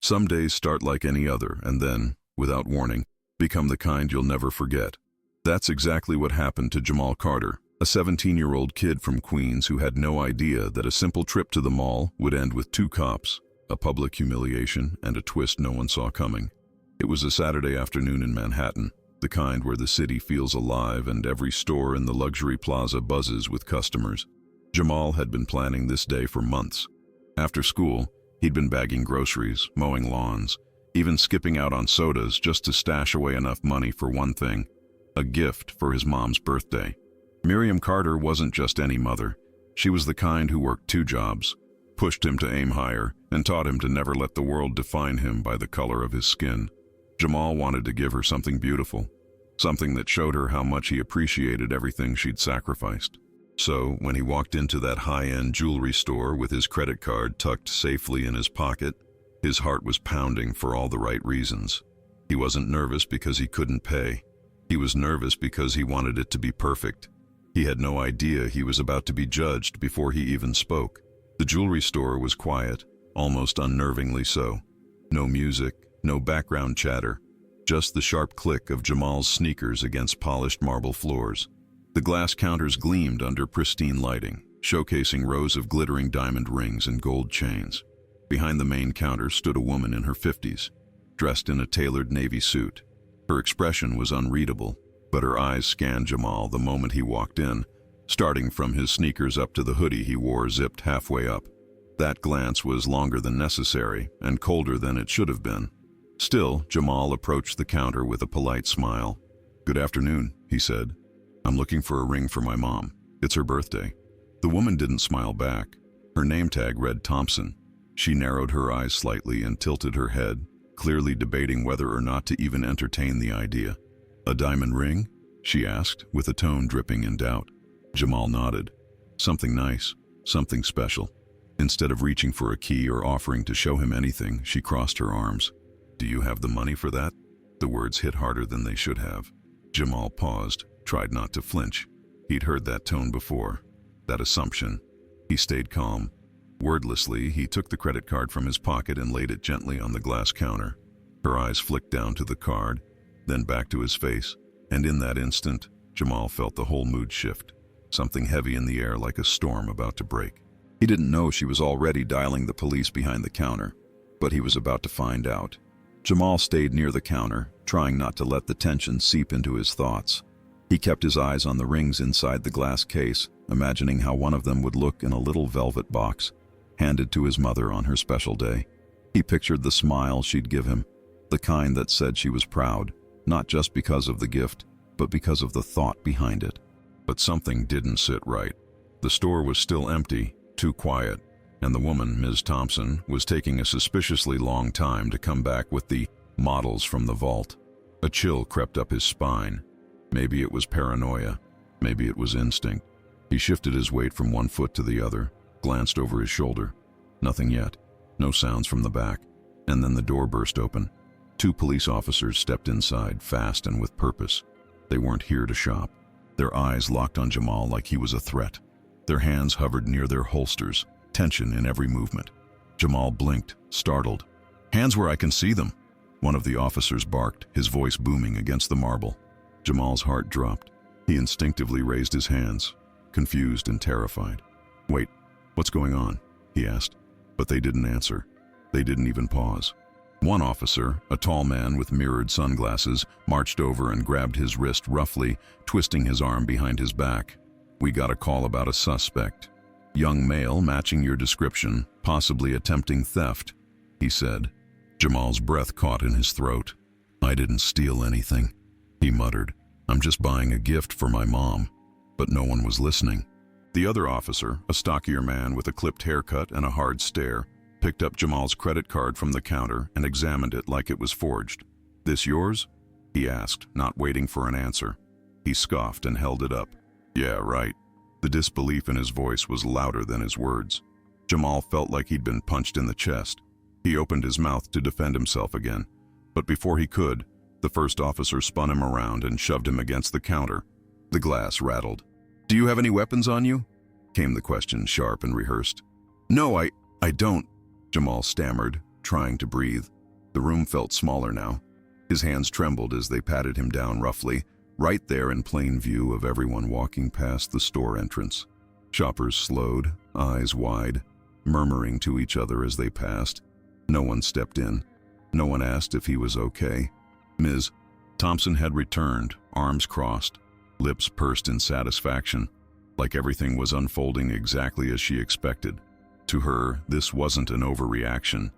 Some days start like any other and then, without warning, become the kind you'll never forget. That's exactly what happened to Jamal Carter, a 17-year-old kid from Queens who had no idea that a simple trip to the mall would end with 2 cops, a public humiliation, and a twist no one saw coming. It was a Saturday afternoon in Manhattan, the kind where the city feels alive and every store in the luxury plaza buzzes with customers. Jamal had been planning this day for months. After school, he'd been bagging groceries, mowing lawns, even skipping out on sodas just to stash away enough money for one thing: a gift for his mom's birthday. Miriam Carter wasn't just any mother. She was the kind who worked 2 jobs, pushed him to aim higher, and taught him to never let the world define him by the color of his skin. Jamal wanted to give her something beautiful, something that showed her how much he appreciated everything she'd sacrificed. So, when he walked into that high-end jewelry store with his credit card tucked safely in his pocket, his heart was pounding for all the right reasons. He wasn't nervous because he couldn't pay. He was nervous because he wanted it to be perfect. He had no idea he was about to be judged before he even spoke. The jewelry store was quiet, almost unnervingly so. No music, no background chatter, just the sharp click of Jamal's sneakers against polished marble floors. The glass counters gleamed under pristine lighting, showcasing rows of glittering diamond rings and gold chains. Behind the main counter stood a woman in her 50s, dressed in a tailored navy suit. Her expression was unreadable, but her eyes scanned Jamal the moment he walked in, starting from his sneakers up to the hoodie he wore zipped halfway up. That glance was longer than necessary and colder than it should have been. Still, Jamal approached the counter with a polite smile. "Good afternoon," he said. "I'm looking for a ring for my mom. It's her birthday." The woman didn't smile back. Her name tag read Thompson. She narrowed her eyes slightly and tilted her head, clearly debating whether or not to even entertain the idea. "A diamond ring?" she asked, with a tone dripping in doubt. Jamal nodded. "Something nice, something special." Instead of reaching for a key or offering to show him anything, she crossed her arms. "Do you have the money for that?" The words hit harder than they should have. Jamal paused, tried not to flinch. He'd heard that tone before, that assumption. He stayed calm. Wordlessly, he took the credit card from his pocket and laid it gently on the glass counter. Her eyes flicked down to the card, then back to his face, and in that instant, Jamal felt the whole mood shift, something heavy in the air like a storm about to break. He didn't know she was already dialing the police behind the counter, but he was about to find out. Jamal stayed near the counter, trying not to let the tension seep into his thoughts. He kept his eyes on the rings inside the glass case, imagining how one of them would look in a little velvet box, handed to his mother on her special day. He pictured the smile she'd give him, the kind that said she was proud, not just because of the gift, but because of the thought behind it. But something didn't sit right. The store was still empty, too quiet, and the woman, Ms. Thompson, was taking a suspiciously long time to come back with the models from the vault. A chill crept up his spine. Maybe it was paranoia, maybe it was instinct. He shifted his weight from one foot to the other, glanced over his shoulder. Nothing yet. No sounds from the back. And then the door burst open. 2 police officers stepped inside, fast and with purpose. They weren't here to shop. Their eyes locked on Jamal like he was a threat. Their hands hovered near their holsters, tension in every movement. Jamal blinked, startled. "Hands where I can see them," one of the officers barked, his voice booming against the marble. Jamal's heart dropped. He instinctively raised his hands, confused and terrified. "Wait, what's going on?" he asked. But they didn't answer. They didn't even pause. One officer, a tall man with mirrored sunglasses, marched over and grabbed his wrist roughly, twisting his arm behind his back. "We got a call about a suspect. Young male matching your description, possibly attempting theft," he said. Jamal's breath caught in his throat. "I didn't steal anything," he muttered. "I'm just buying a gift for my mom." But no one was listening. The other officer, a stockier man with a clipped haircut and a hard stare, picked up Jamal's credit card from the counter and examined it like it was forged. "This yours?" he asked, not waiting for an answer. He scoffed and held it up. "Yeah, right." The disbelief in his voice was louder than his words. Jamal felt like he'd been punched in the chest. He opened his mouth to defend himself again, but before he could, the first officer spun him around and shoved him against the counter. The glass rattled. "Do you have any weapons on you?" came the question, sharp and rehearsed. "No, I don't," Jamal stammered, trying to breathe. The room felt smaller now. His hands trembled as they patted him down roughly, right there in plain view of everyone walking past the store entrance. Shoppers slowed, eyes wide, murmuring to each other as they passed. No one stepped in. No one asked if he was okay. Ms. Thompson had returned, arms crossed, lips pursed in satisfaction, like everything was unfolding exactly as she expected. To her, this wasn't an overreaction.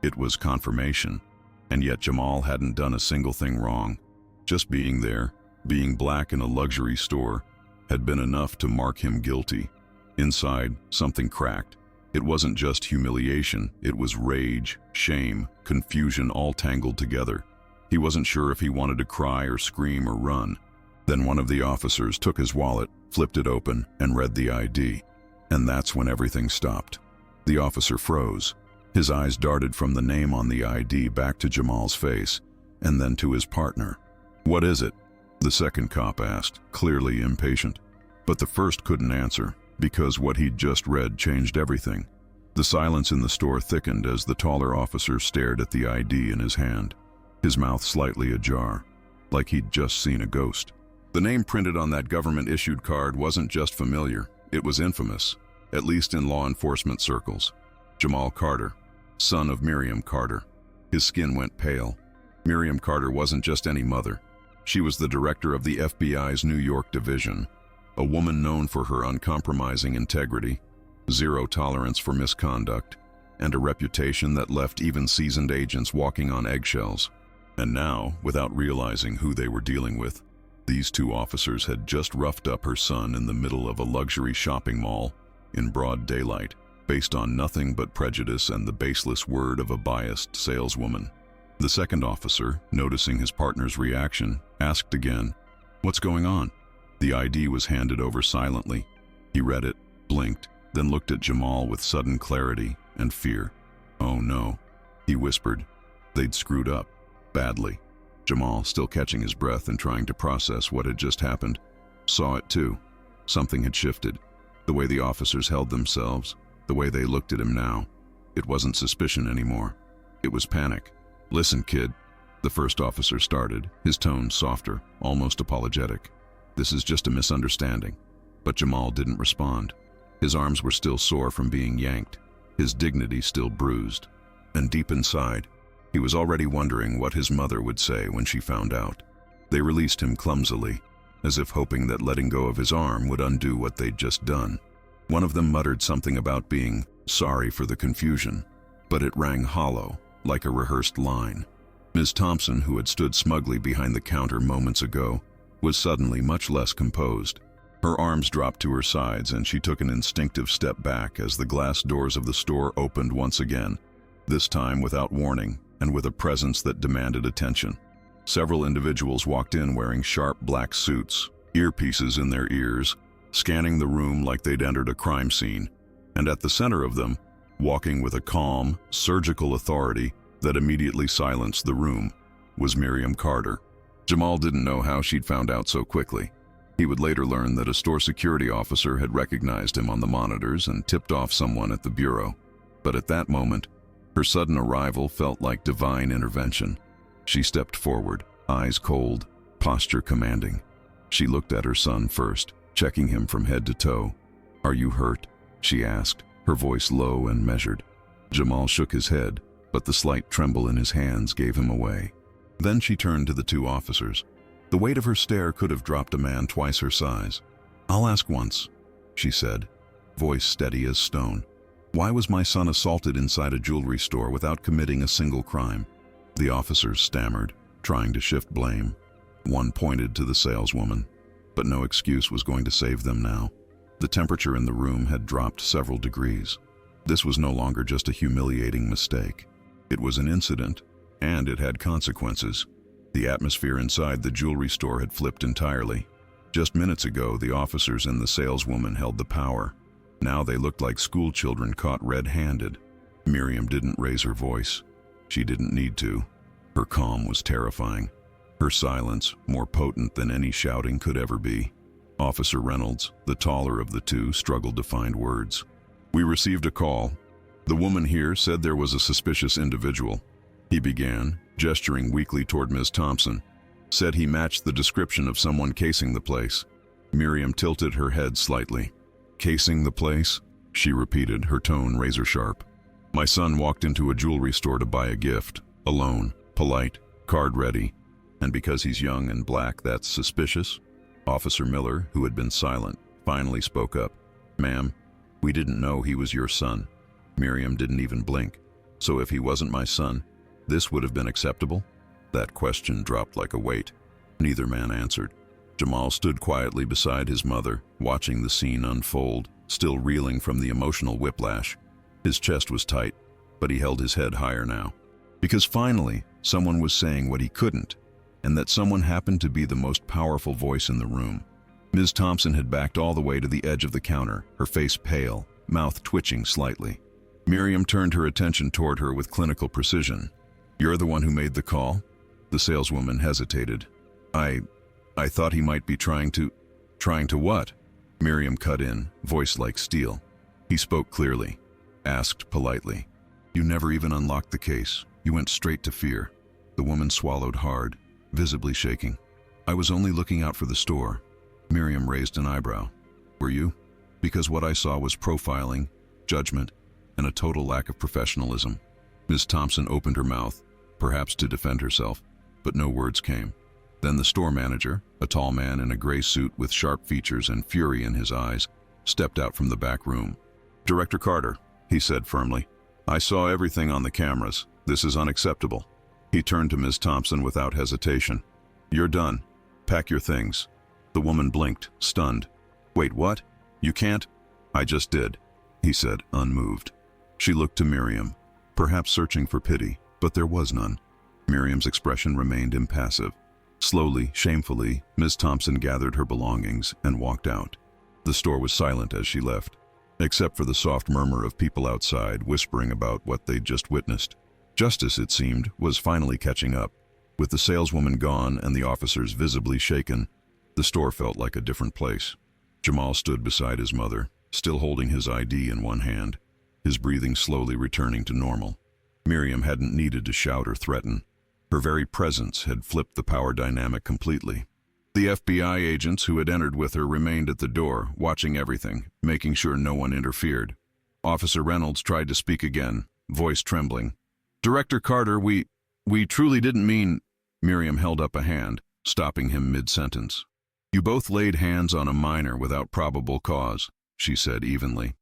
It was confirmation. And yet Jamal hadn't done a single thing wrong. Just being there, being black in a luxury store, had been enough to mark him guilty. Inside, something cracked. It wasn't just humiliation, it was rage, shame, confusion all tangled together. He wasn't sure if he wanted to cry or scream or run. Then one of the officers took his wallet, flipped it open, and read the ID. And that's when everything stopped. The officer froze. His eyes darted from the name on the ID back to Jamal's face, and then to his partner. "What is it?" the second cop asked, clearly impatient. But the first couldn't answer, because what he'd just read changed everything. The silence in the store thickened as the taller officer stared at the ID in his hand, his mouth slightly ajar, like he'd just seen a ghost. The name printed on that government-issued card wasn't just familiar, it was infamous, at least in law enforcement circles. Jamal Carter, son of Miriam Carter. His skin went pale. Miriam Carter wasn't just any mother. She was the director of the FBI's New York division, a woman known for her uncompromising integrity, zero tolerance for misconduct, and a reputation that left even seasoned agents walking on eggshells. And now, without realizing who they were dealing with, these two officers had just roughed up her son in the middle of a luxury shopping mall in broad daylight, based on nothing but prejudice and the baseless word of a biased saleswoman. The second officer, noticing his partner's reaction, asked again, "What's going on?" The ID was handed over silently. He read it, blinked, then looked at Jamal with sudden clarity and fear. "Oh no," he whispered. They'd screwed up. Badly. Jamal, still catching his breath and trying to process what had just happened, saw it too. Something had shifted. The way the officers held themselves, the way they looked at him now. It wasn't suspicion anymore. It was panic. "Listen, kid," the first officer started, his tone softer, almost apologetic. "This is just a misunderstanding." But Jamal didn't respond. His arms were still sore from being yanked, his dignity still bruised. And deep inside, he was already wondering what his mother would say when she found out. They released him clumsily, as if hoping that letting go of his arm would undo what they'd just done. One of them muttered something about being sorry for the confusion, but it rang hollow, like a rehearsed line. Ms. Thompson, who had stood smugly behind the counter moments ago, was suddenly much less composed. Her arms dropped to her sides and she took an instinctive step back as the glass doors of the store opened once again, this time without warning and with a presence that demanded attention. Several individuals walked in wearing sharp black suits, earpieces in their ears, scanning the room like they'd entered a crime scene. And at the center of them, walking with a calm, surgical authority that immediately silenced the room, was Miriam Carter. Jamal didn't know how she'd found out so quickly. He would later learn that a store security officer had recognized him on the monitors and tipped off someone at the bureau. But at that moment, her sudden arrival felt like divine intervention. She stepped forward, eyes cold, posture commanding. She looked at her son first, checking him from head to toe. "Are you hurt?" she asked, her voice low and measured. Jamal shook his head, but the slight tremble in his hands gave him away. Then she turned to the two officers. The weight of her stare could have dropped a man twice her size. "I'll ask once," she said, voice steady as stone. "Why was my son assaulted inside a jewelry store without committing a single crime?" The officers stammered, trying to shift blame. One pointed to the saleswoman, but no excuse was going to save them now. The temperature in the room had dropped several degrees. This was no longer just a humiliating mistake. It was an incident, and it had consequences. The atmosphere inside the jewelry store had flipped entirely. Just minutes ago, the officers and the saleswoman held the power. Now they looked like school children caught red-handed. Miriam didn't raise her voice. She didn't need to. Her calm was terrifying. Her silence, more potent than any shouting could ever be. Officer Reynolds, the taller of the two, struggled to find words. "We received a call," The woman here said there was a suspicious individual. He began, gesturing weakly toward Ms. Thompson. Said he matched the description of someone casing the place. Miriam tilted her head slightly. Casing the place? She repeated, her tone razor-sharp. My son walked into a jewelry store to buy a gift. Alone, polite, card ready. And because he's young and black, that's suspicious? Officer Miller, who had been silent, finally spoke up. Ma'am, we didn't know he was your son. Miriam didn't even blink. So if he wasn't my son, this would have been acceptable? That question dropped like a weight. Neither man answered. Jamal stood quietly beside his mother, watching the scene unfold, still reeling from the emotional whiplash. His chest was tight, but he held his head higher now. Because finally, someone was saying what he couldn't, and that someone happened to be the most powerful voice in the room. Ms. Thompson had backed all the way to the edge of the counter, her face pale, mouth twitching slightly. Miriam turned her attention toward her with clinical precision. You're the one who made the call? The saleswoman hesitated. I thought he might be trying to what? Miriam cut in, voice like steel. He spoke clearly, asked politely. You never even unlocked the case. You went straight to fear. The woman swallowed hard, visibly shaking. I was only looking out for the store. Miriam raised an eyebrow. Were you? Because what I saw was profiling, judgment, and a total lack of professionalism. Ms. Thompson opened her mouth, perhaps to defend herself, but no words came. Then the store manager, a tall man in a gray suit with sharp features and fury in his eyes, stepped out from the back room. Director Carter, he said firmly, I saw everything on the cameras. This is unacceptable. He turned to Ms. Thompson without hesitation. You're done. Pack your things. The woman blinked, stunned. Wait, what? You can't? I just did, he said, unmoved. She looked to Miriam, perhaps searching for pity, but there was none. Miriam's expression remained impassive. Slowly, shamefully, Ms. Thompson gathered her belongings and walked out. The store was silent as she left, except for the soft murmur of people outside whispering about what they'd just witnessed. Justice, it seemed, was finally catching up. With the saleswoman gone and the officers visibly shaken, the store felt like a different place. Jamal stood beside his mother, still holding his ID in one hand, his breathing slowly returning to normal. Miriam hadn't needed to shout or threaten. Her very presence had flipped the power dynamic completely. The FBI agents who had entered with her remained at the door, watching everything, making sure no one interfered. Officer Reynolds tried to speak again, voice trembling. Director Carter, we truly didn't mean... Miriam held up a hand, stopping him mid-sentence. You both laid hands on a minor without probable cause, she said evenly.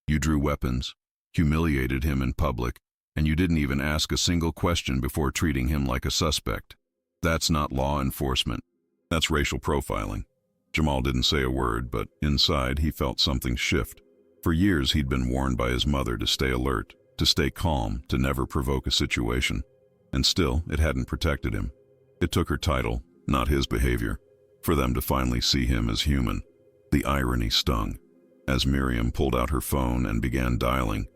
You drew weapons, humiliated him in public, and you didn't even ask a single question before treating him like a suspect. That's not law enforcement. That's racial profiling. Jamal didn't say a word, but inside he felt something shift. For years he'd been warned by his mother to stay alert, to stay calm, to never provoke a situation. And still, it hadn't protected him. It took her title, not his behavior, for them to finally see him as human. The irony stung. As Miriam pulled out her phone and began dialing,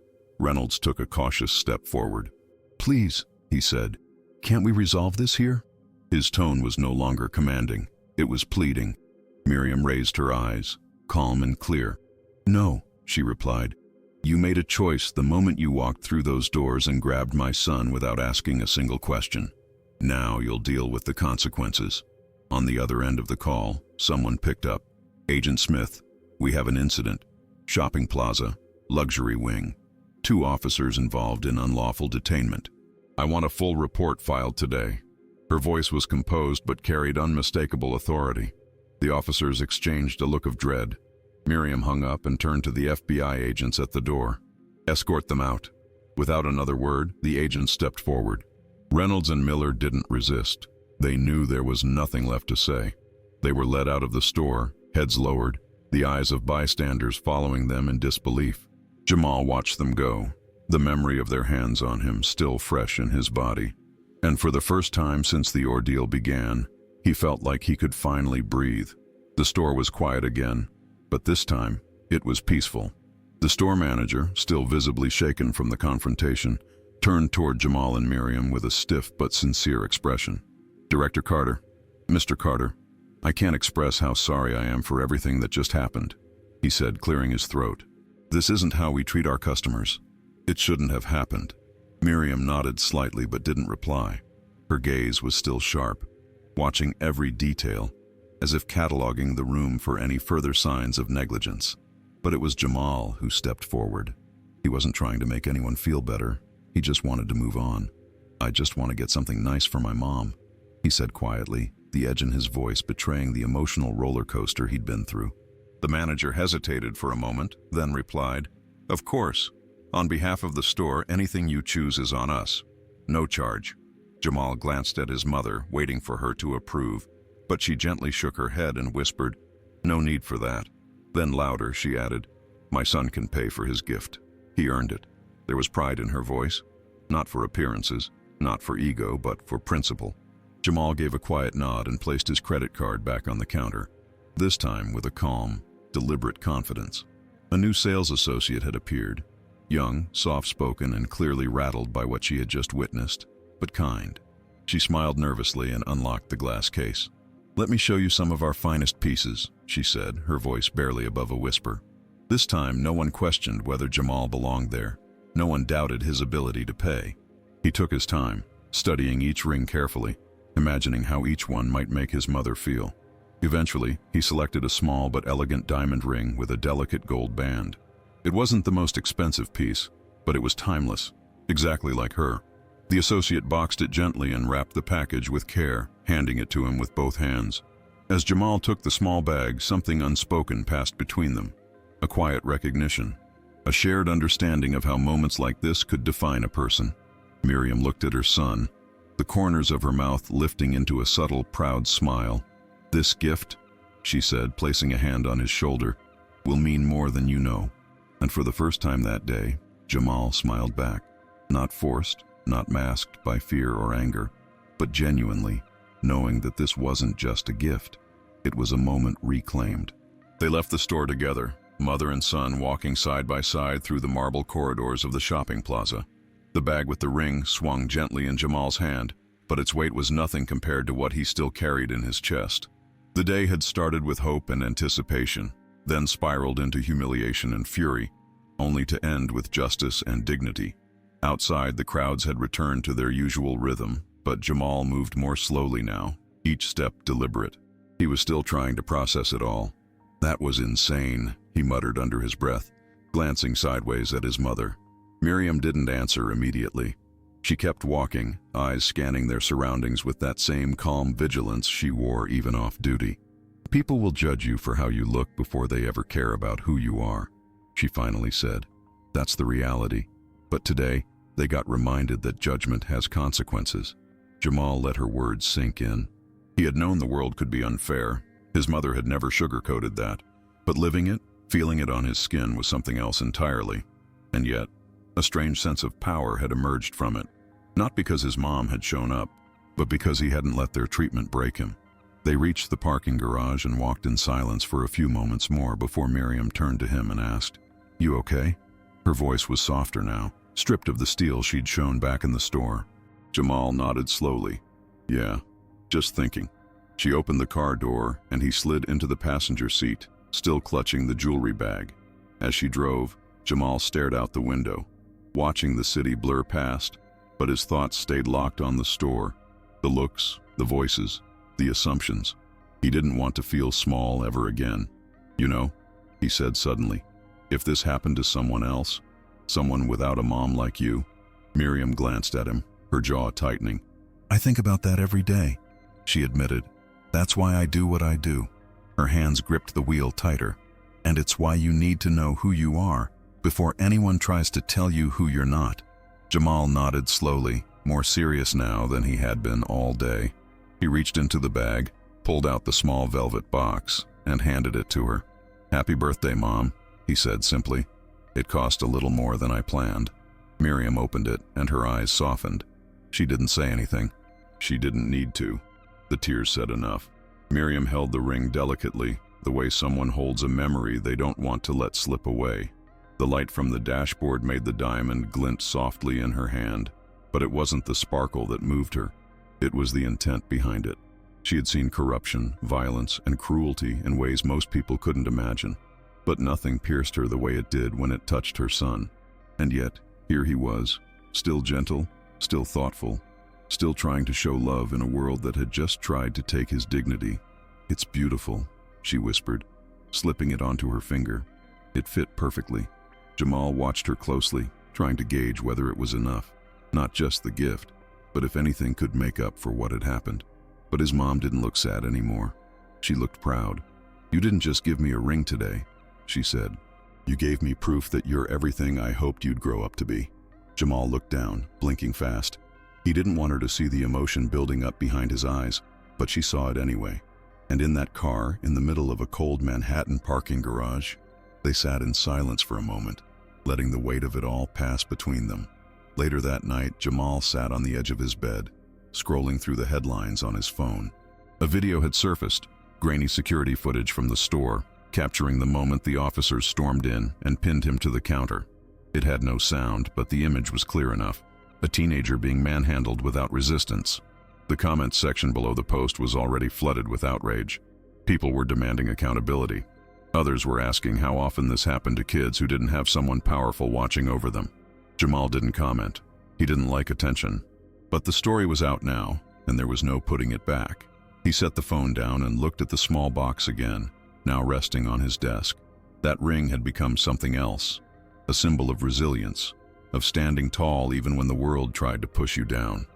Reynolds took a cautious step forward. Please, he said, can't we resolve this here? His tone was no longer commanding. It was pleading. Miriam raised her eyes, calm and clear. No, she replied. You made a choice the moment you walked through those doors and grabbed my son without asking a single question. Now you'll deal with the consequences. On the other end of the call, someone picked up. Agent Smith, we have an incident. Shopping plaza, luxury wing. 2 officers involved in unlawful detainment. I want a full report filed today. Her voice was composed but carried unmistakable authority. The officers exchanged a look of dread. Miriam hung up and turned to the FBI agents at the door. Escort them out. Without another word, the agents stepped forward. Reynolds and Miller didn't resist. They knew there was nothing left to say. They were led out of the store, heads lowered, the eyes of bystanders following them in disbelief. Jamal watched them go, the memory of their hands on him still fresh in his body. And for the first time since the ordeal began, he felt like he could finally breathe. The store was quiet again, but this time, it was peaceful. The store manager, still visibly shaken from the confrontation, turned toward Jamal and Miriam with a stiff but sincere expression. Director Carter, Mr. Carter, I can't express how sorry I am for everything that just happened, he said, clearing his throat. This isn't how we treat our customers. It shouldn't have happened. Miriam nodded slightly but didn't reply. Her gaze was still sharp, watching every detail, as if cataloging the room for any further signs of negligence. But it was Jamal who stepped forward. He wasn't trying to make anyone feel better. He just wanted to move on. "I just want to get something nice for my mom," he said quietly, the edge in his voice betraying the emotional roller coaster he'd been through. The manager hesitated for a moment, then replied, "Of course. On behalf of the store, anything you choose is on us. No charge." Jamal glanced at his mother, waiting for her to approve, but she gently shook her head and whispered, "No need for that." Then louder, she added, "My son can pay for his gift. He earned it." There was pride in her voice, not for appearances, not for ego, but for principle. Jamal gave a quiet nod and placed his credit card back on the counter, this time with a calm, deliberate confidence. A new sales associate had appeared, young, soft-spoken, and clearly rattled by what she had just witnessed, but kind. She smiled nervously and unlocked the glass case. "Let me show you some of our finest pieces," she said, her voice barely above a whisper. This time, no one questioned whether Jamal belonged there. No one doubted his ability to pay. He took his time, studying each ring carefully, imagining how each one might make his mother feel. Eventually, he selected a small but elegant diamond ring with a delicate gold band. It wasn't the most expensive piece, but it was timeless, exactly like her. The associate boxed it gently and wrapped the package with care, handing it to him with both hands. As Jamal took the small bag, something unspoken passed between them. A quiet recognition, a shared understanding of how moments like this could define a person. Miriam looked at her son, the corners of her mouth lifting into a subtle, proud smile. "This gift," she said, placing a hand on his shoulder, "will mean more than you know." And for the first time that day, Jamal smiled back. Not forced, not masked by fear or anger, but genuinely, knowing that this wasn't just a gift. It was a moment reclaimed. They left the store together, mother and son walking side by side through the marble corridors of the shopping plaza. The bag with the ring swung gently in Jamal's hand, but its weight was nothing compared to what he still carried in his chest. The day had started with hope and anticipation, then spiraled into humiliation and fury, only to end with justice and dignity. Outside, the crowds had returned to their usual rhythm, but Jamal moved more slowly now, each step deliberate. He was still trying to process it all. "That was insane," he muttered under his breath, glancing sideways at his mother. Miriam didn't answer immediately. She kept walking, eyes scanning their surroundings with that same calm vigilance she wore even off duty. "People will judge you for how you look before they ever care about who you are," she finally said. "That's the reality." But today, they got reminded that judgment has consequences. Jamal let her words sink in. He had known the world could be unfair. His mother had never sugarcoated that. But living it, feeling it on his skin, was something else entirely. And yet, a strange sense of power had emerged from it. Not because his mom had shown up, but because he hadn't let their treatment break him. They reached the parking garage and walked in silence for a few moments more before Miriam turned to him and asked, "You okay?" Her voice was softer now, stripped of the steel she'd shown back in the store. Jamal nodded slowly. "Yeah, just thinking." She opened the car door and he slid into the passenger seat, still clutching the jewelry bag. As she drove, Jamal stared out the window, watching the city blur past, but his thoughts stayed locked on the store, the looks, the voices, the assumptions. He didn't want to feel small ever again. "You know," he said suddenly, "if this happened to someone else, someone without a mom like you." Miriam glanced at him, her jaw tightening. "I think about that every day," she admitted. "That's why I do what I do." Her hands gripped the wheel tighter. "And it's why you need to know who you are before anyone tries to tell you who you're not." Jamal nodded slowly, more serious now than he had been all day. He reached into the bag, pulled out the small velvet box, and handed it to her. "Happy birthday, Mom," he said simply. "It cost a little more than I planned." Miriam opened it, and her eyes softened. She didn't say anything. She didn't need to. The tears said enough. Miriam held the ring delicately, the way someone holds a memory they don't want to let slip away. The light from the dashboard made the diamond glint softly in her hand, but it wasn't the sparkle that moved her. It was the intent behind it. She had seen corruption, violence, and cruelty in ways most people couldn't imagine, but nothing pierced her the way it did when it touched her son. And yet, Here he was, still gentle, still thoughtful, still trying to show love in a world that had just tried to take his dignity. "It's beautiful," she whispered, slipping it onto her finger. It fit perfectly. Jamal watched her closely, trying to gauge whether it was enough. Not just the gift, but if anything could make up for what had happened. But his mom didn't look sad anymore. She looked proud. "You didn't just give me a ring today," she said. "You gave me proof that you're everything I hoped you'd grow up to be." Jamal looked down, blinking fast. He didn't want her to see the emotion building up behind his eyes, but she saw it anyway. And in that car, in the middle of a cold Manhattan parking garage, they sat in silence for a moment, letting the weight of it all pass between them. Later that night, Jamal sat on the edge of his bed, scrolling through the headlines on his phone. A video had surfaced, grainy security footage from the store, capturing the moment the officers stormed in and pinned him to the counter. It had no sound, but the image was clear enough. A teenager being manhandled without resistance. The comments section below the post was already flooded with outrage. People were demanding accountability. Others were asking how often this happened to kids who didn't have someone powerful watching over them. Jamal didn't comment. He didn't like attention. But the story was out now, and there was no putting it back. He set the phone down and looked at the small box again, now resting on his desk. That ring had become something else, a symbol of resilience, of standing tall even when the world tried to push you down.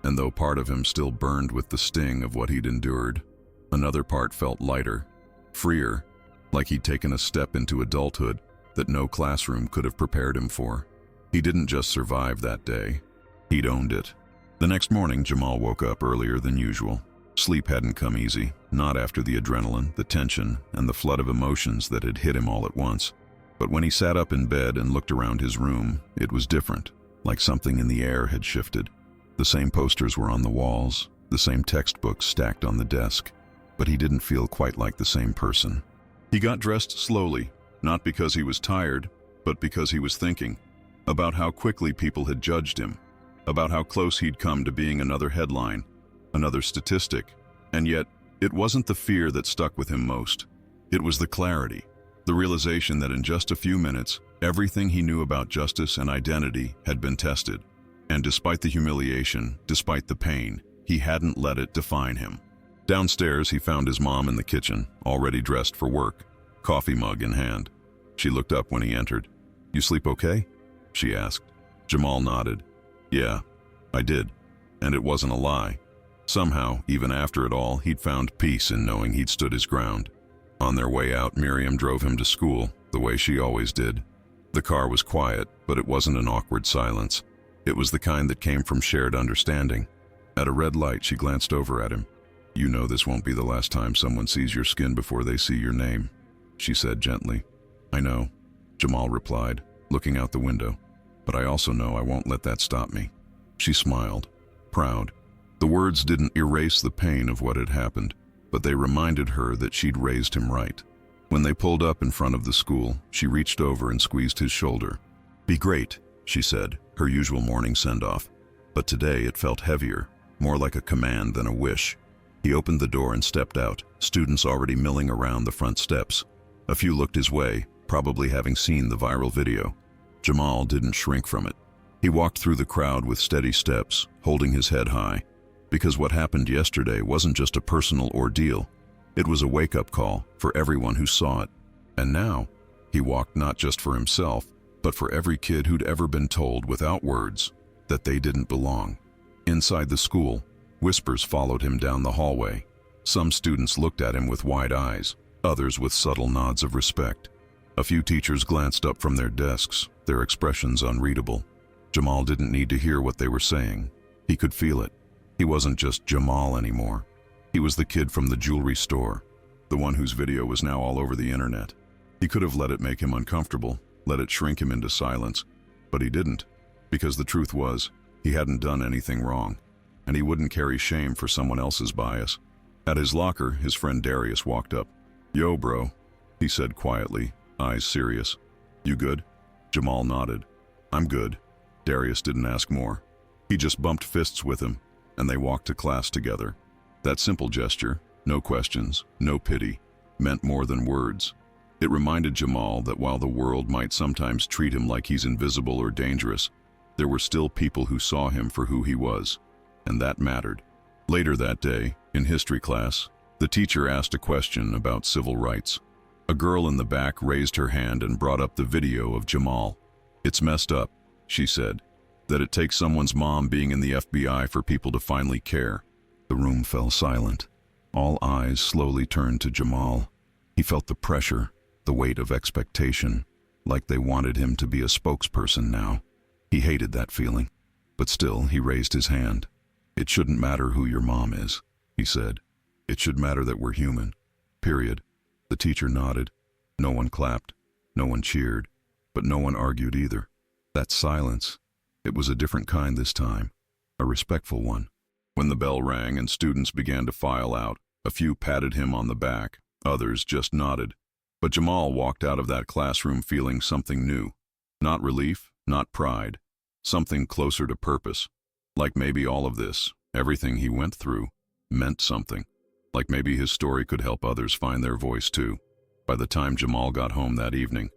And though part of him still burned with the sting of what he'd endured, another part felt lighter, freer, like he'd taken a step into adulthood that no classroom could have prepared him for. He didn't just survive that day, he'd owned it. The next morning, Jamal woke up earlier than usual. Sleep hadn't come easy, not after the adrenaline, the tension, and the flood of emotions that had hit him all at once. But when he sat up in bed and looked around his room, it was different, like something in the air had shifted. The same posters were on the walls, the same textbooks stacked on the desk, but he didn't feel quite like the same person. He got dressed slowly, not because he was tired, but because he was thinking about how quickly people had judged him, about how close he'd come to being another headline, another statistic. And yet, it wasn't the fear that stuck with him most. It was the clarity, the realization that in just a few minutes, everything he knew about justice and identity had been tested. And despite the humiliation, despite the pain, he hadn't let it define him. Downstairs, he found his mom in the kitchen, already dressed for work, coffee mug in hand. She looked up when he entered. "You sleep okay?" she asked. Jamal nodded. "Yeah, I did. And it wasn't a lie." Somehow, even after it all, he'd found peace in knowing he'd stood his ground. On their way out, Miriam drove him to school, the way she always did. The car was quiet, but it wasn't an awkward silence. It was the kind that came from shared understanding. At a red light, she glanced over at him. "You know this won't be the last time someone sees your skin before they see your name," she said gently. "I know," Jamal replied, looking out the window. "But I also know I won't let that stop me." She smiled, proud. The words didn't erase the pain of what had happened, but they reminded her that she'd raised him right. When they pulled up in front of the school, she reached over and squeezed his shoulder. "Be great," she said, her usual morning send-off. But today it felt heavier, more like a command than a wish. He opened the door and stepped out, students already milling around the front steps. A few looked his way, probably having seen the viral video. Jamal didn't shrink from it. He walked through the crowd with steady steps, holding his head high. Because what happened yesterday wasn't just a personal ordeal. It was a wake-up call for everyone who saw it. And now, he walked not just for himself, but for every kid who'd ever been told without words that they didn't belong. Inside the school, whispers followed him down the hallway. Some students looked at him with wide eyes, others with subtle nods of respect. A few teachers glanced up from their desks, their expressions unreadable. Jamal didn't need to hear what they were saying. He could feel it. He wasn't just Jamal anymore. He was the kid from the jewelry store, the one whose video was now all over the internet. He could have let it make him uncomfortable, let it shrink him into silence, but he didn't, because the truth was, he hadn't done anything wrong, and he wouldn't carry shame for someone else's bias. At his locker, his friend Darius walked up. "Yo, bro," he said quietly, eyes serious. "You good?" Jamal nodded. "I'm good." Darius didn't ask more. He just bumped fists with him, and they walked to class together. That simple gesture, no questions, no pity, meant more than words. It reminded Jamal that while the world might sometimes treat him like he's invisible or dangerous, There were still people who saw him for who he was, and that mattered. Later that day, in history class, the teacher asked a question about civil rights. A girl in the back raised her hand and brought up the video of Jamal. "It's messed up," she said, "that it takes someone's mom being in the FBI for people to finally care." The room fell silent. All eyes slowly turned to Jamal. He felt the pressure, the weight of expectation, like they wanted him to be a spokesperson now. He hated that feeling, but still he raised his hand. "It shouldn't matter who your mom is," he said. "It should matter that we're human. Period." The teacher nodded. No one clapped, no one cheered, but no one argued either. That silence, it was a different kind this time, a respectful one. When the bell rang and students began to file out, a few patted him on the back, others just nodded. But Jamal walked out of that classroom feeling something new. Not relief, not pride, something closer to purpose. Like maybe all of this, everything he went through, meant something. Like maybe his story could help others find their voice too. By the time Jamal got home that evening,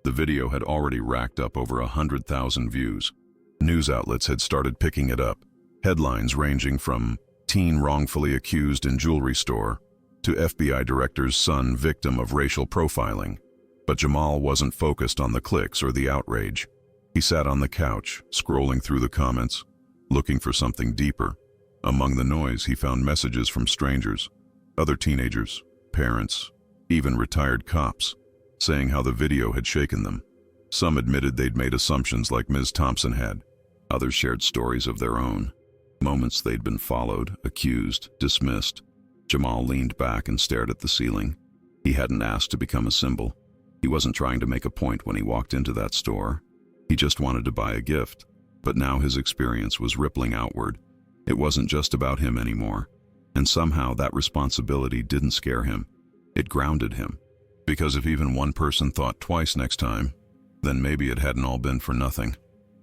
the video had already racked up over 100,000 views. News outlets had started picking it up. Headlines ranging from "Teen wrongfully accused in jewelry store" to "FBI director's son victim of racial profiling." But Jamal wasn't focused on the clicks or the outrage. He sat on the couch, scrolling through the comments, looking for something deeper. Among the noise, he found messages from strangers, other teenagers, parents, even retired cops, saying how the video had shaken them. Some admitted they'd made assumptions like Ms. Thompson had. Others shared stories of their own, moments they'd been followed, accused, dismissed. Jamal leaned back and stared at the ceiling. He hadn't asked to become a symbol. He wasn't trying to make a point when he walked into that store. He just wanted to buy a gift. But now his experience was rippling outward. It wasn't just about him anymore. And somehow that responsibility didn't scare him. It grounded him. Because if even one person thought twice next time, then maybe it hadn't all been for nothing.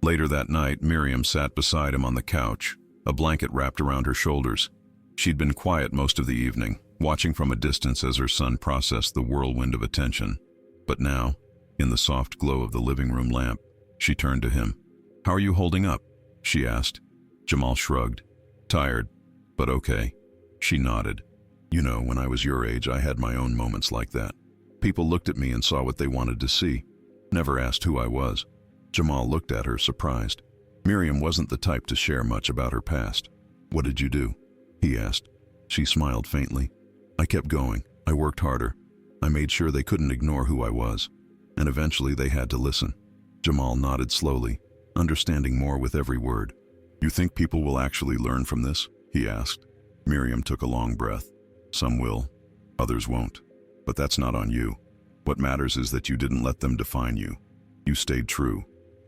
Later that night, Miriam sat beside him on the couch, a blanket wrapped around her shoulders. She'd been quiet most of the evening, watching from a distance as her son processed the whirlwind of attention. But now, in the soft glow of the living room lamp, she turned to him. "How are you holding up?" she asked. Jamal shrugged. "Tired, but okay." She nodded. "You know, when I was your age, I had my own moments like that. People looked at me and saw what they wanted to see. Never asked who I was." Jamal looked at her, surprised. Miriam wasn't the type to share much about her past. "What did you do?" he asked. She smiled faintly. "I kept going. I worked harder. I made sure they couldn't ignore who I was. And eventually they had to listen." Jamal nodded slowly, understanding more with every word. "You think people will actually learn from this?" he asked. Miriam took a long breath. "Some will, others won't. But that's not on you. What matters is that you didn't let them define you. You stayed true.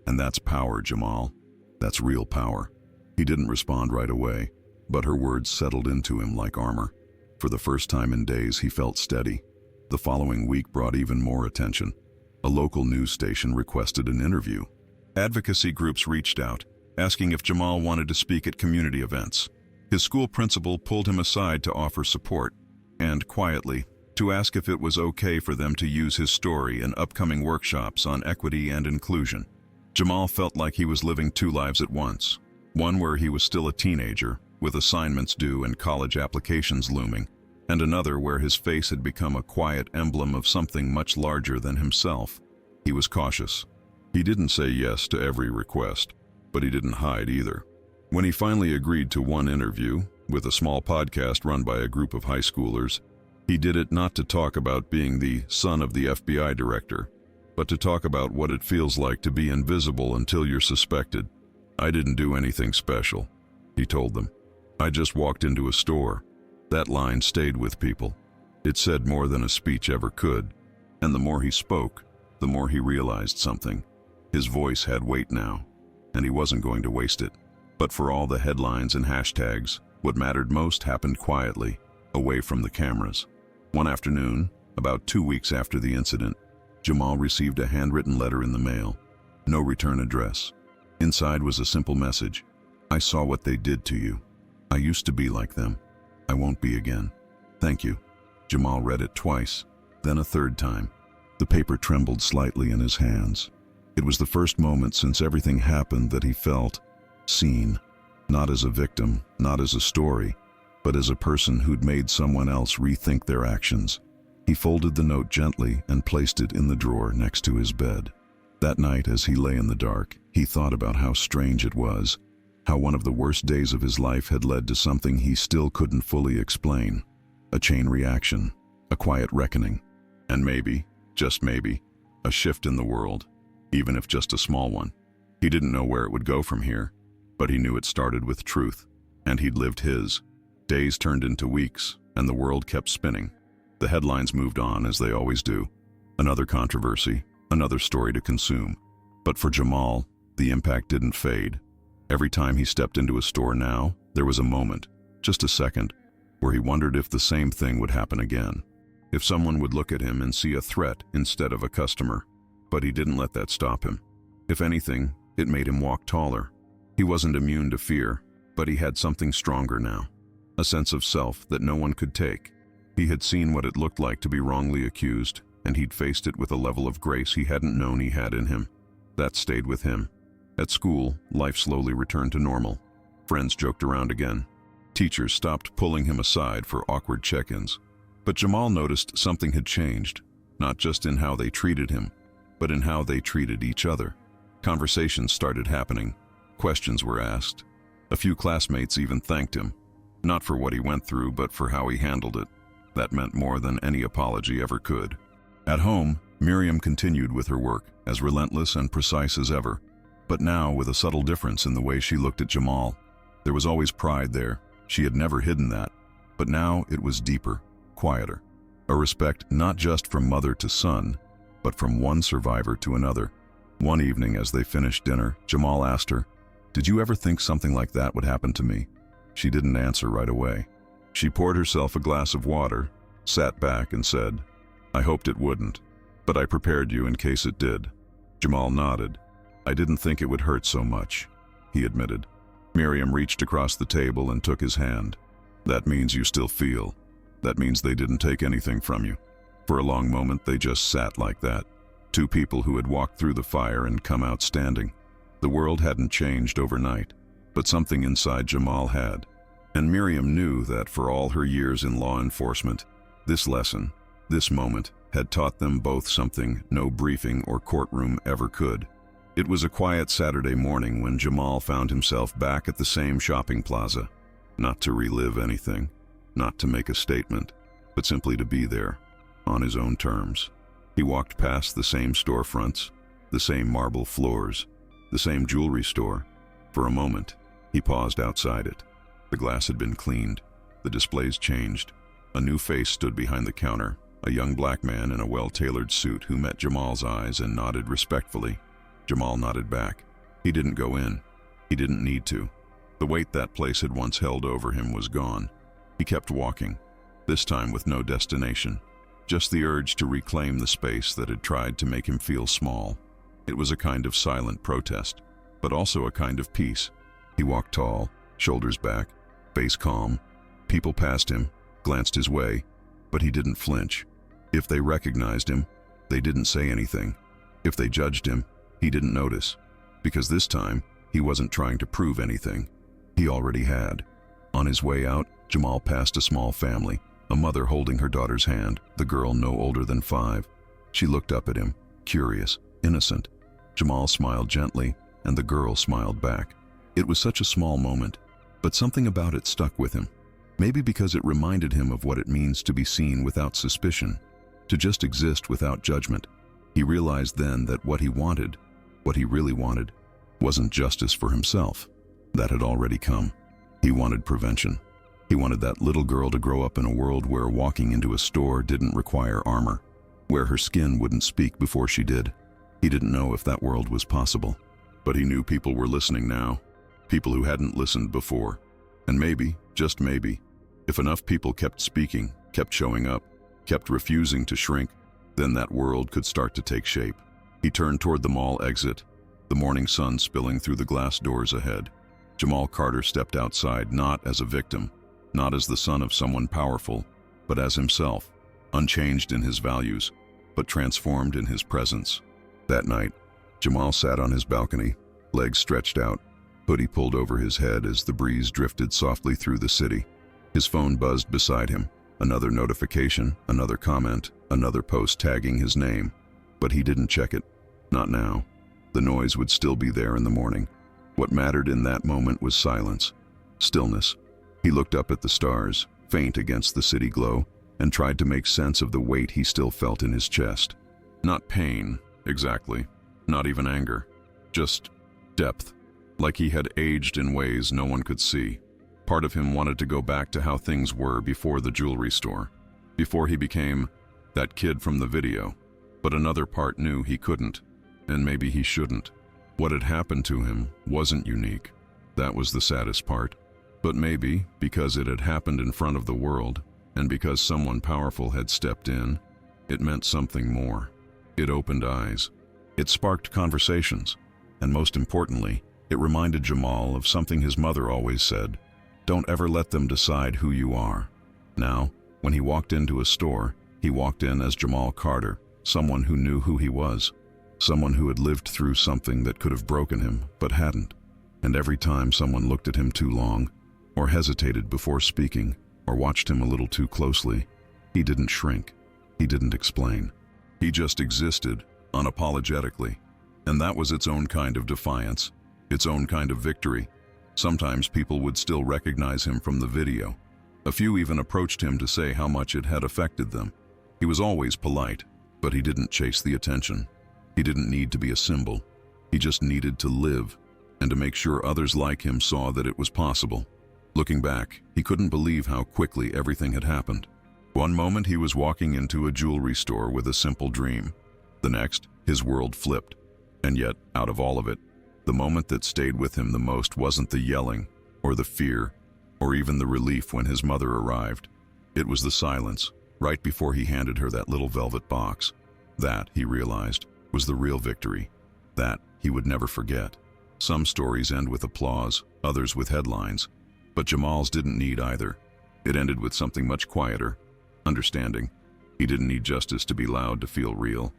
And that's power, Jamal. That's real power." He didn't respond right away, but her words settled into him like armor. For the first time in days, he felt steady. The following week brought even more attention. A local news station requested an interview. Advocacy groups reached out, asking if Jamal wanted to speak at community events. His school principal pulled him aside to offer support, and quietly, to ask if it was okay for them to use his story in upcoming workshops on equity and inclusion. Jamal felt like he was living two lives at once. One where he was still a teenager, with assignments due and college applications looming, and another where his face had become a quiet emblem of something much larger than himself. He was cautious. He didn't say yes to every request, but he didn't hide either. When he finally agreed to one interview, with a small podcast run by a group of high schoolers, he did it not to talk about being the son of the FBI director, but to talk about what it feels like to be invisible until you're suspected. "I didn't do anything special," he told them. "I just walked into a store." That line stayed with people. It said more than a speech ever could, and the more he spoke, the more he realized something. His voice had weight now, and he wasn't going to waste it. But for all the headlines and hashtags, what mattered most happened quietly, away from the cameras. One afternoon, about 2 weeks after the incident, Jamal received a handwritten letter in the mail. No return address. Inside was a simple message. "I saw what they did to you. I used to be like them. I won't be again. Thank you." Jamal read it twice, then a third time. The paper trembled slightly in his hands. It was the first moment since everything happened that he felt seen, not as a victim, not as a story, but as a person who'd made someone else rethink their actions. He folded the note gently and placed it in the drawer next to his bed. That night, as he lay in the dark, he thought about how strange it was, how one of the worst days of his life had led to something he still couldn't fully explain. A chain reaction, a quiet reckoning, and maybe, just maybe, a shift in the world, even if just a small one. He didn't know where it would go from here, but he knew it started with truth, and he'd lived his. Days turned into weeks, and the world kept spinning. The headlines moved on, as they always do. Another controversy, another story to consume. But for Jamal, the impact didn't fade. Every time he stepped into a store now, there was a moment, just a second, where he wondered if the same thing would happen again. If someone would look at him and see a threat instead of a customer. But he didn't let that stop him. If anything, it made him walk taller. He wasn't immune to fear, but he had something stronger now. A sense of self that no one could take. He had seen what it looked like to be wrongly accused, and he'd faced it with a level of grace he hadn't known he had in him. That stayed with him. At school, life slowly returned to normal. Friends joked around again. Teachers stopped pulling him aside for awkward check-ins. But Jamal noticed something had changed, not just in how they treated him, but in how they treated each other. Conversations started happening. Questions were asked. A few classmates even thanked him, not for what he went through, but for how he handled it. That meant more than any apology ever could. At home, Miriam continued with her work, as relentless and precise as ever, but now with a subtle difference in the way she looked at Jamal. There was always pride there. She had never hidden that, but now it was deeper, quieter. A respect not just from mother to son, but from one survivor to another. One evening as they finished dinner, Jamal asked her, "Did you ever think something like that would happen to me?" She didn't answer right away. She poured herself a glass of water, sat back and said, "I hoped it wouldn't, but I prepared you in case it did." Jamal nodded. "I didn't think it would hurt so much," he admitted. Miriam reached across the table and took his hand. "That means you still feel. That means they didn't take anything from you." For a long moment they just sat like that. Two people who had walked through the fire and come out standing. The world hadn't changed overnight, but something inside Jamal had. And Miriam knew that for all her years in law enforcement, this lesson, this moment, had taught them both something no briefing or courtroom ever could. It was a quiet Saturday morning when Jamal found himself back at the same shopping plaza. Not to relive anything, not to make a statement, but simply to be there, on his own terms. He walked past the same storefronts, the same marble floors, the same jewelry store. For a moment, he paused outside it. The glass had been cleaned, the displays changed. A new face stood behind the counter, a young black man in a well-tailored suit who met Jamal's eyes and nodded respectfully. Jamal nodded back. He didn't go in. He didn't need to. The weight that place had once held over him was gone. He kept walking, this time with no destination, just the urge to reclaim the space that had tried to make him feel small. It was a kind of silent protest, but also a kind of peace. He walked tall, shoulders back, face calm. People passed him, glanced his way, but he didn't flinch. If they recognized him, they didn't say anything. If they judged him, he didn't notice, because this time, he wasn't trying to prove anything. He already had. On his way out, Jamal passed a small family, a mother holding her daughter's hand, the girl no older than 5. She looked up at him, curious, innocent. Jamal smiled gently, and the girl smiled back. It was such a small moment, but something about it stuck with him. Maybe because it reminded him of what it means to be seen without suspicion, to just exist without judgment. He realized then that what he wanted, what he really wanted, wasn't justice for himself. That had already come. He wanted prevention. He wanted that little girl to grow up in a world where walking into a store didn't require armor, where her skin wouldn't speak before she did. He didn't know if that world was possible, but he knew people were listening now, people who hadn't listened before. And maybe, just maybe, if enough people kept speaking, kept showing up, kept refusing to shrink, then that world could start to take shape. He turned toward the mall exit, the morning sun spilling through the glass doors ahead. Jamal Carter stepped outside not as a victim, not as the son of someone powerful, but as himself, unchanged in his values, but transformed in his presence. That night, Jamal sat on his balcony, legs stretched out, hoodie pulled over his head as the breeze drifted softly through the city. His phone buzzed beside him. Another notification, another comment, another post tagging his name. But he didn't check it. Not now. The noise would still be there in the morning. What mattered in that moment was silence, stillness. He looked up at the stars, faint against the city glow, and tried to make sense of the weight he still felt in his chest. Not pain, exactly. Not even anger. Just depth. Like he had aged in ways no one could see. Part of him wanted to go back to how things were before the jewelry store, before he became that kid from the video. But another part knew he couldn't, and maybe he shouldn't. What had happened to him wasn't unique. That was the saddest part. But maybe, because it had happened in front of the world, and because someone powerful had stepped in, it meant something more. It opened eyes. It sparked conversations. And most importantly, it reminded Jamal of something his mother always said: don't ever let them decide who you are. Now, when he walked into a store, he walked in as Jamal Carter, someone who knew who he was, someone who had lived through something that could have broken him, but hadn't. And every time someone looked at him too long, or hesitated before speaking, or watched him a little too closely, he didn't shrink. He didn't explain. He just existed, unapologetically. And that was its own kind of defiance, its own kind of victory. Sometimes people would still recognize him from the video. A few even approached him to say how much it had affected them. He was always polite, but he didn't chase the attention. He didn't need to be a symbol. He just needed to live, and to make sure others like him saw that it was possible. Looking back, he couldn't believe how quickly everything had happened. One moment he was walking into a jewelry store with a simple dream. The next, his world flipped. And yet, out of all of it, the moment that stayed with him the most wasn't the yelling, or the fear, or even the relief when his mother arrived. It was the silence, right before he handed her that little velvet box. That, he realized, was the real victory. That he would never forget. Some stories end with applause, others with headlines. But Jamal's didn't need either. It ended with something much quieter: understanding. He didn't need justice to be loud to feel real.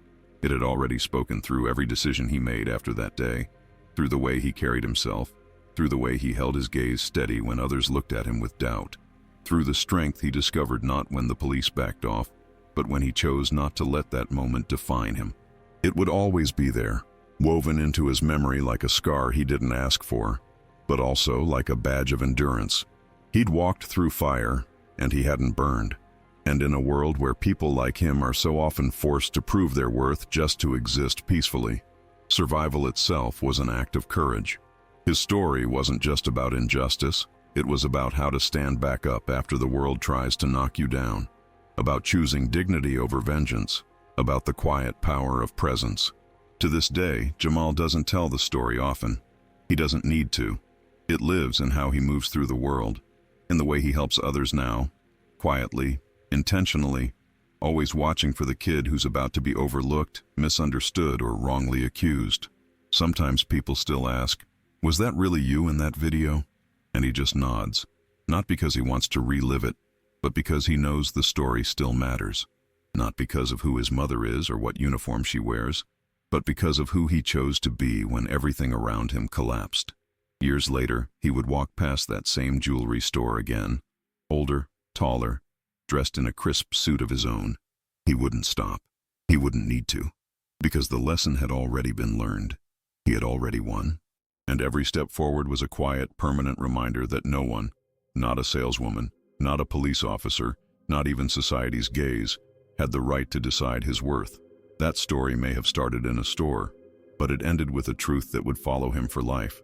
It had already spoken through every decision he made after that day, through the way he carried himself, through the way he held his gaze steady when others looked at him with doubt, through the strength he discovered not when the police backed off, but when he chose not to let that moment define him. It would always be there, woven into his memory like a scar he didn't ask for, but also like a badge of endurance. He'd walked through fire, and he hadn't burned. And in a world where people like him are so often forced to prove their worth just to exist peacefully, survival itself was an act of courage. His story wasn't just about injustice, it was about how to stand back up after the world tries to knock you down, about choosing dignity over vengeance, about the quiet power of presence. To this day, Jamal doesn't tell the story often. He doesn't need to. It lives in how he moves through the world, in the way he helps others now, quietly, intentionally, always watching for the kid who's about to be overlooked, misunderstood, or wrongly accused. Sometimes people still ask, "Was that really you in that video?" And he just nods, not because he wants to relive it, but because he knows the story still matters. Not because of who his mother is or what uniform she wears, but because of who he chose to be when everything around him collapsed. Years later, he would walk past that same jewelry store again, older, taller, dressed in a crisp suit of his own. He wouldn't stop. He wouldn't need to, because the lesson had already been learned. He had already won. And every step forward was a quiet, permanent reminder that no one, not a saleswoman, not a police officer, not even society's gaze, had the right to decide his worth. That story may have started in a store, but it ended with a truth that would follow him for life.